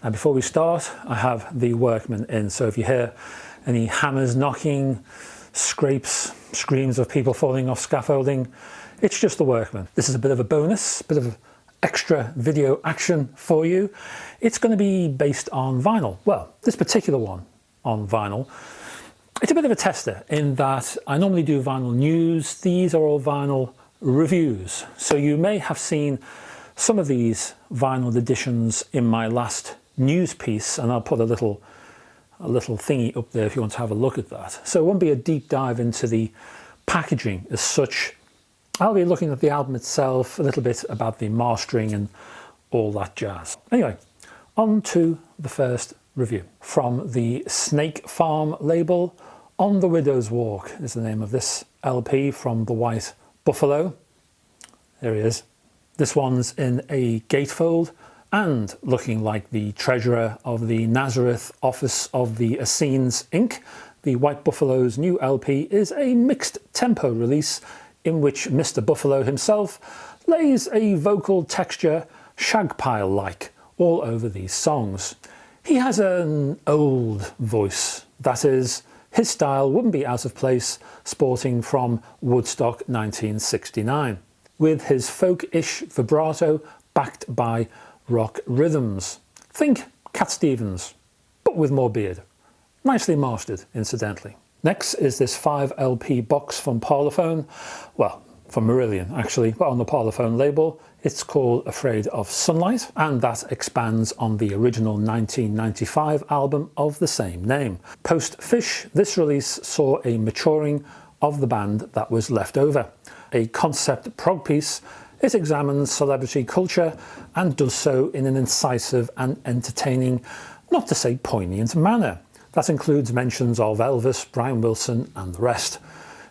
Now before we start, I have the workmen in, so if you hear any hammers knocking, scrapes, screams of people falling off scaffolding, it's just the workmen. This is a bit of a bonus, a bit of extra video action for you. It's going to be based on vinyl. Well, this particular one on vinyl. It's a bit of a tester in that I normally do vinyl news. These are all vinyl reviews. So you may have seen some of these vinyl editions in my last news piece, and I'll put a little thingy up there if you want to have a look at that. So it won't be a deep dive into the packaging as such. I'll be looking at the album itself, a little bit about the mastering and all that jazz. Anyway, on to the first review. From the Snake Farm label, On the Widow's Walk is the name of this LP from the White Buffalo. There he is. This one's in a gatefold and looking like the treasurer of the Nazareth office of the Essenes Inc. The White Buffalo's new LP is a mixed tempo release in which Mr. Buffalo himself lays a vocal texture shagpile-like all over these songs. He has an old voice, that is, his style wouldn't be out of place sporting from Woodstock 1969, with his folk-ish vibrato backed by rock rhythms. Think Cat Stevens, but with more beard. Nicely mastered, incidentally. Next is this 5 LP box from Parlophone, well, from Marillion actually, but on the Parlophone label. It's called Afraid of Sunlight, and that expands on the original 1995 album of the same name. Post Fish, this release saw a maturing of the band that was left over. A concept prog piece, it examines celebrity culture and does so in an incisive and entertaining, not to say poignant manner. That includes mentions of Elvis, Brian Wilson and the rest.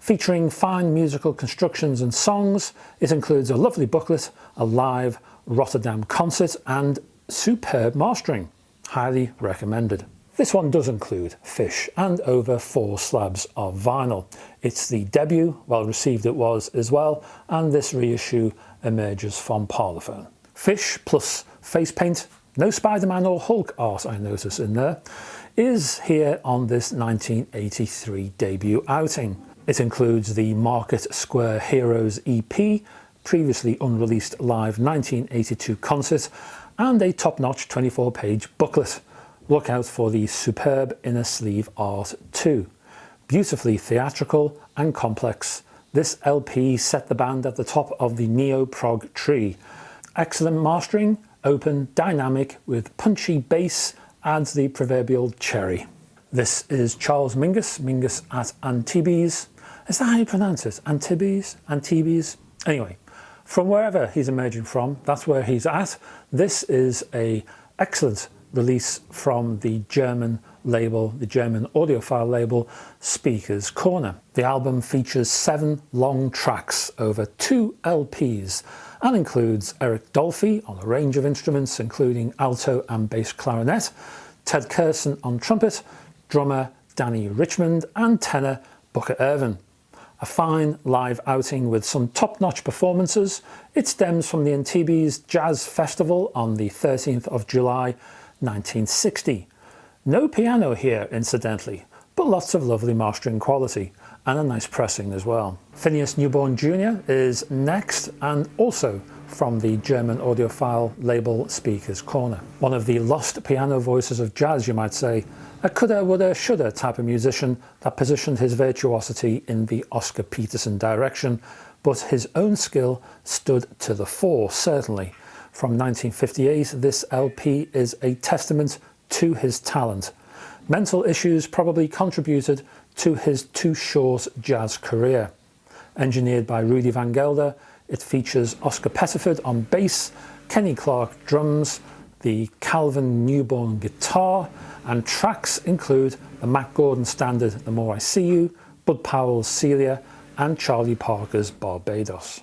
Featuring fine musical constructions and songs, it includes a lovely booklet, a live Rotterdam concert and superb mastering. Highly recommended. This one does include Fish and over 4 slabs of vinyl. It's the debut, well received it was as well, and this reissue emerges from Parlophone. Fish plus face paint, no Spider-Man or Hulk art I notice in there, is here on this 1983 debut outing. It includes the Market Square Heroes EP, previously unreleased live 1982 concert, and a top-notch 24-page booklet. Look out for the superb inner sleeve art too. Beautifully theatrical and complex, this LP set the band at the top of the neo-prog tree. Excellent mastering, open, dynamic, with punchy bass, adds the proverbial cherry. This is Charles Mingus, Mingus at Antibes. Is that how you pronounce it? Antibes? Antibes? Anyway, from wherever he's emerging from, that's where he's at. This is an excellent release from the German label, the German audiophile label, Speaker's Corner. The album features 7 long tracks over 2 LPs and includes Eric Dolphy on a range of instruments including alto and bass clarinet, Ted Curson on trumpet, drummer Danny Richmond and tenor Booker Ervin. A fine live outing with some top-notch performances. It stems from the Antibes Jazz Festival on the 13th of July 1960. No piano here incidentally, but lots of lovely mastering quality and a nice pressing as well. Phineas Newborn Jr. is next, and also from the German audiophile label Speaker's Corner. One of the lost piano voices of jazz, you might say, a coulda, woulda, shoulda type of musician that positioned his virtuosity in the Oscar Peterson direction, but his own skill stood to the fore, certainly. From 1958, this LP is a testament to his talent. Mental issues probably contributed to his too short jazz career. Engineered by Rudy Van Gelder, it features Oscar Pettiford on bass, Kenny Clark drums, the Calvin Newborn guitar, and tracks include the Mack Gordon standard The More I See You, Bud Powell's Celia, and Charlie Parker's Barbados.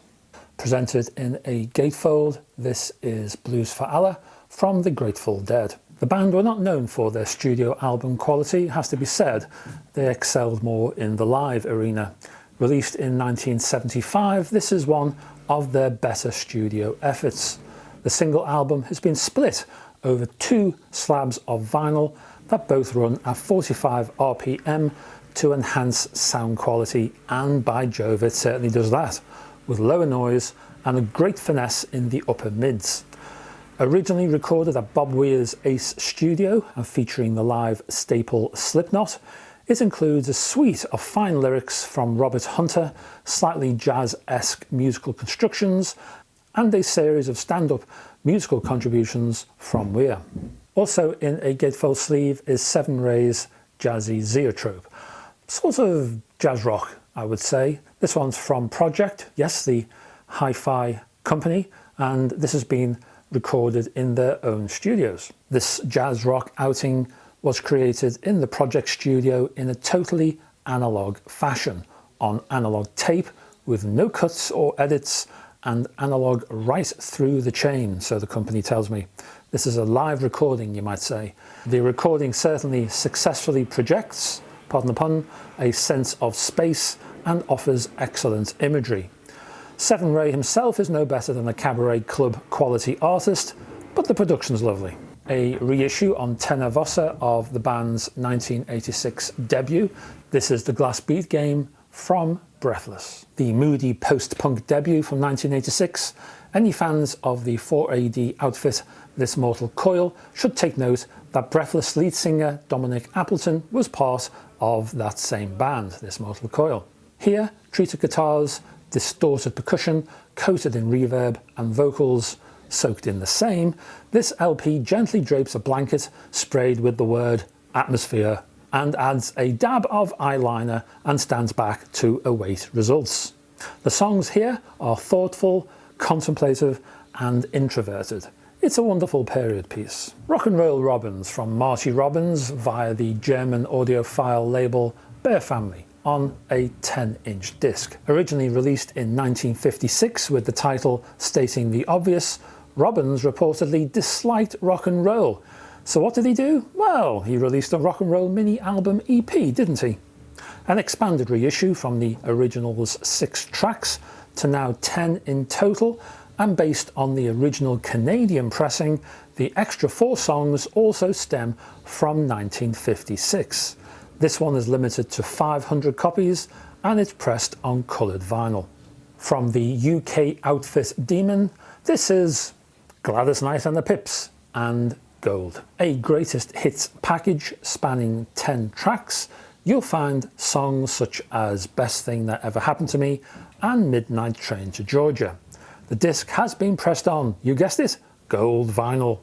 Presented in a gatefold, this is Blues for Allah from the Grateful Dead. The band were not known for their studio album quality, it has to be said. They excelled more in the live arena. Released in 1975, this is one of their better studio efforts. The single album has been split over 2 slabs of vinyl that both run at 45 RPM to enhance sound quality, and by Jove it certainly does that, with lower noise and a great finesse in the upper mids. Originally recorded at Bob Weir's Ace Studio and featuring the live staple Slipknot, it includes a suite of fine lyrics from Robert Hunter, slightly jazz-esque musical constructions, and a series of stand-up musical contributions from Weir. Also in a gatefold sleeve is Seven Ray's Jazzy Zoetrope. Sort of jazz rock, I would say. This one's from Project, yes, the hi-fi company, and this has been recorded in their own studios. This jazz rock outing was created in the Project studio in a totally analog fashion, on analog tape with no cuts or edits, and analog right through the chain, so the company tells me. This is a live recording, you might say. The recording certainly successfully projects, pardon the pun, a sense of space and offers excellent imagery. Seven Ray himself is no better than a cabaret club quality artist, but the production's lovely. A reissue on tenor voce of the band's 1986 debut. This is the Glass Bead game from Breathless. The moody post-punk debut from 1986. Any fans of the 4AD outfit This Mortal Coil should take note that Breathless lead singer Dominic Appleton was part of that same band, This Mortal Coil. Here, treated guitars, distorted percussion, coated in reverb, and vocals soaked in the same, this LP gently drapes a blanket sprayed with the word atmosphere and adds a dab of eyeliner and stands back to await results. The songs here are thoughtful, contemplative, and introverted. It's a wonderful period piece. Rock and Roll Robbins from Marty Robbins via the German audiophile label Bear Family on a 10-inch disc. Originally released in 1956 with the title stating the obvious, Robbins reportedly disliked rock and roll. So what did he do? Well, he released a rock and roll mini album EP, didn't he? An expanded reissue from the original's 6 tracks to now 10 in total, and based on the original Canadian pressing, the extra 4 songs also stem from 1956. This one is limited to 500 copies and it's pressed on coloured vinyl. From the UK outfit Demon, this is Gladys Knight and the Pips and Gold. A greatest hits package spanning 10 tracks. You'll find songs such as Best Thing That Ever Happened to Me and Midnight Train to Georgia. The disc has been pressed on, you guessed it, gold vinyl.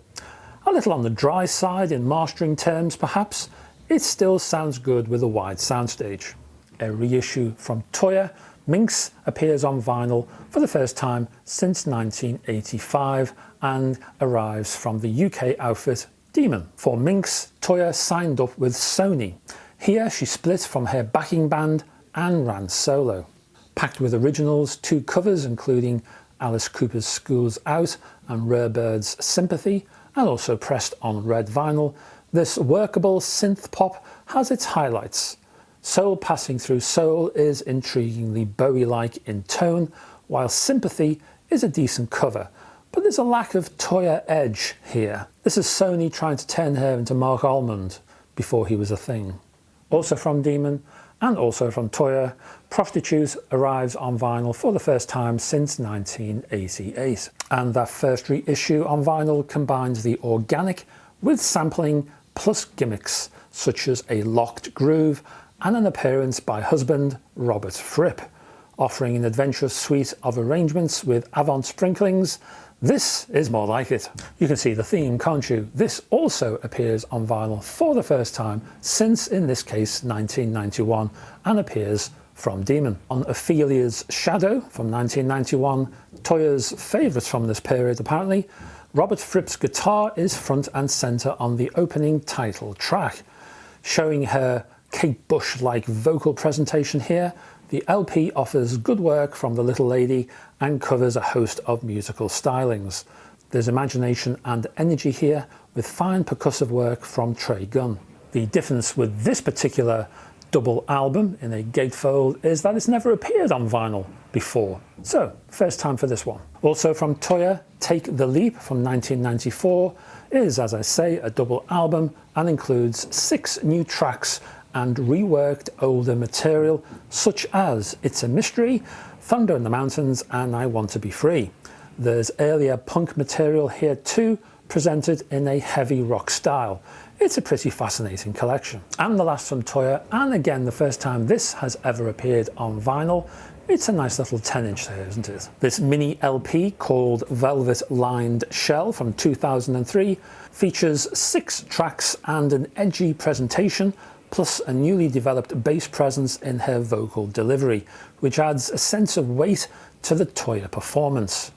A little on the dry side in mastering terms perhaps, it still sounds good with a wide soundstage. A reissue from Toya, Minx appears on vinyl for the first time since 1985 and arrives from the UK outfit Demon. For Minx, Toya signed up with Sony. Here she split from her backing band and ran solo. Packed with originals, 2 covers including Alice Cooper's School's Out and Rarebird's Sympathy, and also pressed on red vinyl, this workable synth pop has its highlights. Soul Passing Through Soul is intriguingly Bowie-like in tone, while Sympathy is a decent cover, but there's a lack of Toya edge here. This is Sony trying to turn her into Mark Almond before he was a thing. Also from Demon, and also from Toya, Prostitute arrives on vinyl for the first time since 1988. And that first reissue on vinyl combines the organic with sampling plus gimmicks such as a locked groove and an appearance by husband Robert Fripp. Offering an adventurous suite of arrangements with avant sprinklings, this is more like it. You can see the theme, can't you? This also appears on vinyl for the first time since, in this case, 1991, and appears from Demon. On Ophelia's Shadow from 1991, Toya's favourite from this period apparently, Robert Fripp's guitar is front and centre on the opening title track. Showing her Kate Bush-like vocal presentation here, the LP offers good work from the little lady and covers a host of musical stylings. There's imagination and energy here with fine percussive work from Trey Gunn. The difference with this particular double album in a gatefold is that it's never appeared on vinyl before. So, first time for this one. Also from Toya, Take the Leap from 1994 is, as I say, a double album and includes 6 new tracks and reworked older material such as It's a Mystery, Thunder in the Mountains and I Want to Be Free. There's earlier punk material here too, presented in a heavy rock style. It's a pretty fascinating collection. And the last from Toya, and again the first time this has ever appeared on vinyl. It's a nice little 10-inch there, isn't it? This mini LP called Velvetlined Shell from 2003 features 6 tracks and an edgy presentation, plus a newly developed bass presence in her vocal delivery, which adds a sense of weight to the Toya performance.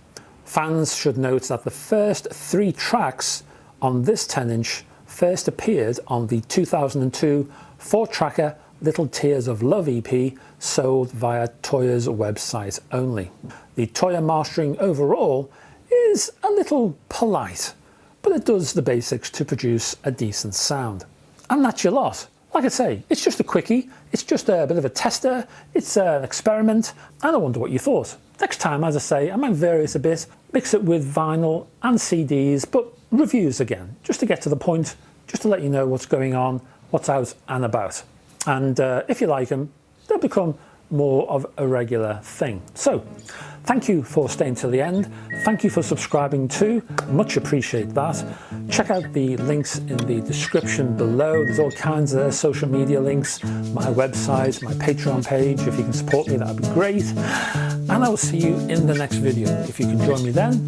Fans should note that the first 3 tracks on this 10-inch first appeared on the 2002 4-tracker Little Tears of Love EP, sold via Toya's website only. The Toya mastering overall is a little polite, but it does the basics to produce a decent sound. And that's your lot. Like I say, it's just a quickie, it's just a bit of a tester, it's an experiment, and I wonder what you thought. Next time, as I say, I might vary it a bit, mix it with vinyl and CDs, but reviews again, just to get to the point, just to let you know what's going on, what's out and about. And if you like them, they'll become more of a regular thing. So, thank you for staying till the end. Thank you for subscribing too. Much appreciate that. Check out the links in the description below. There's all kinds of social media links, my website, my Patreon page. If you can support me, that'd be great. And I will see you in the next video. If you can join me then,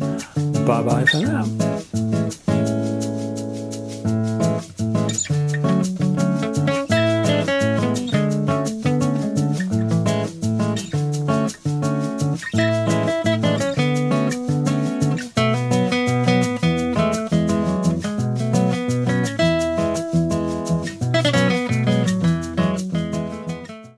bye bye for now.